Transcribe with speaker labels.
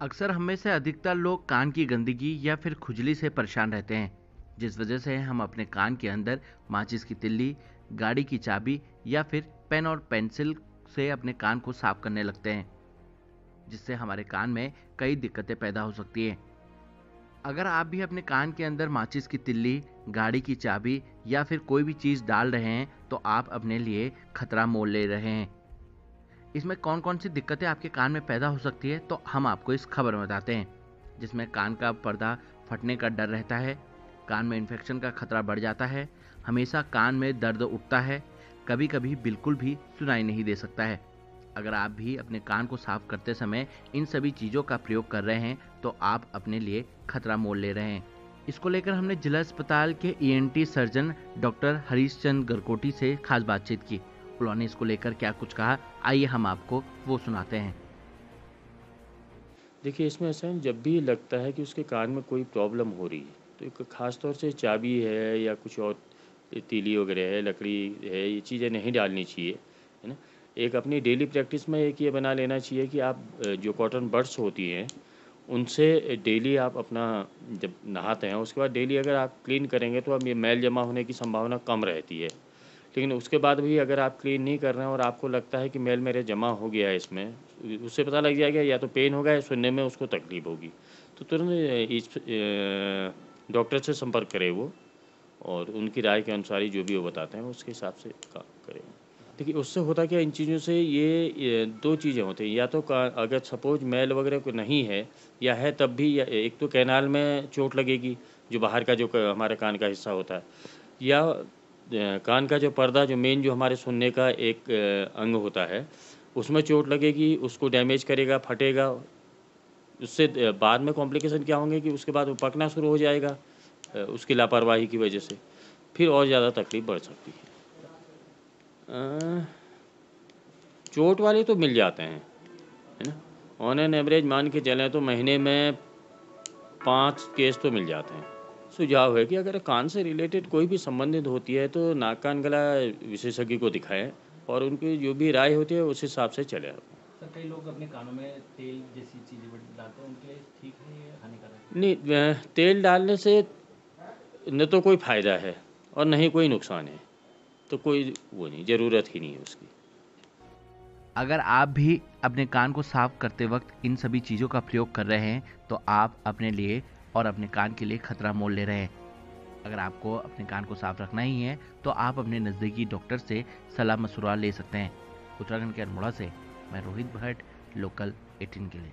Speaker 1: अक्सर हम में से अधिकतर लोग कान की गंदगी या फिर खुजली से परेशान रहते हैं, जिस वजह से हम अपने कान के अंदर माचिस की तिल्ली, गाड़ी की चाबी या फिर पेन और पेंसिल से अपने कान को साफ करने लगते हैं, जिससे हमारे कान में कई दिक्कतें पैदा हो सकती हैं। अगर आप भी अपने कान के अंदर माचिस की तिल्ली, गाड़ी की चाबी या फिर कोई भी चीज़ डाल रहे हैं, तो आप अपने लिए खतरा मोल ले रहे हैं। इसमें कौन-कौन सी दिक्कतें आपके कान में पैदा हो सकती है, तो हम आपको इस खबर में बताते हैं। जिसमें कान का पर्दा फटने का डर रहता है, कान में इन्फेक्शन का खतरा बढ़ जाता है, हमेशा कान में दर्द उठता है, कभी-कभी बिल्कुल भी सुनाई नहीं दे सकता है। अगर आप भी अपने कान को साफ करते समय इन सभी चीज़ों का प्रयोग कर रहे हैं, तो आप अपने लिए खतरा मोल ले रहे हैं। इसको लेकर हमने जिला अस्पताल के ENT surgeon doctor Harish Chandra Garkoti से खास बातचीत की। उन्होंने इसको लेकर क्या कुछ कहा, आइए हम आपको वो सुनाते हैं।
Speaker 2: देखिए, इसमें ऐसा है जब भी लगता है कि उसके कान में कोई प्रॉब्लम हो रही है, तो एक ख़ास तौर से चाबी है या कुछ और तीली वगैरह है, लकड़ी है, ये चीज़ें नहीं डालनी चाहिए, है ना? एक अपनी डेली प्रैक्टिस में एक ये बना लेना चाहिए कि आप जो कॉटन बड्स होती हैं, उनसे डेली आप अपना जब नहाते हैं, उसके बाद डेली अगर आप क्लीन करेंगे तो अब ये मैल जमा होने की संभावना कम रहती है। लेकिन उसके बाद भी अगर आप क्लीन नहीं कर रहे हैं और आपको लगता है कि मैल मेरे जमा हो गया है इसमें, उससे पता लग जाएगा या तो पेन होगा या सुनने में उसको तकलीफ होगी। तो तुरंत डॉक्टर से संपर्क करें वो, और उनकी राय के अनुसार ही जो भी वो बताते हैं उसके हिसाब से काम करें। देखिए, उससे होता क्या है, इन चीज़ों से ये 2 चीज़ें होती हैं, या तो का अगर सपोज़ मैल वगैरह को नहीं है या है तब भी, या एक तो कैनाल में चोट लगेगी, जो बाहर का जो क हमारे कान का हिस्सा होता है, या कान का जो पर्दा, जो मेन जो हमारे सुनने का एक अंग होता है, उसमें चोट लगेगी, उसको डैमेज करेगा, फटेगा। उससे बाद में कॉम्प्लिकेशन क्या होंगे कि उसके बाद वो पकना शुरू हो जाएगा, उसकी लापरवाही की वजह से, फिर और ज़्यादा तकलीफ़ बढ़ सकती है। अ, चोट वाले तो मिल जाते हैं, है ना? ऑन एन एवरेज मान के चलें तो महीने में 5 केस तो मिल जाते हैं। सुझाव है कि अगर कान से रिलेटेड कोई भी संबंधित होती है तो नाक कान गला विशेषज्ञ को दिखाएँ, और उनकी जो भी राय होती है उस हिसाब से चलें।
Speaker 1: सर, कई लोग अपने कानों में तेल जैसी चीजें डालते हैं, उनके लिए ठीक है ये हानिकारक है?
Speaker 2: नहीं, तेल डालने से न तो कोई फ़ायदा है और न ही कोई नुकसान है, तो कोई वो नहीं, ज़रूरत ही नहीं है उसकी।
Speaker 1: अगर आप भी अपने कान को साफ करते वक्त इन सभी चीज़ों का प्रयोग कर रहे हैं, तो आप अपने लिए और अपने कान के लिए खतरा मोल ले रहे हैं। अगर आपको अपने कान को साफ रखना ही है, तो आप अपने नज़दीकी डॉक्टर से सलाह मशवरा ले सकते हैं। उत्तराखंड के अल्मोड़ा से मैं रोहित भट्ट, लोकल 18 के लिए।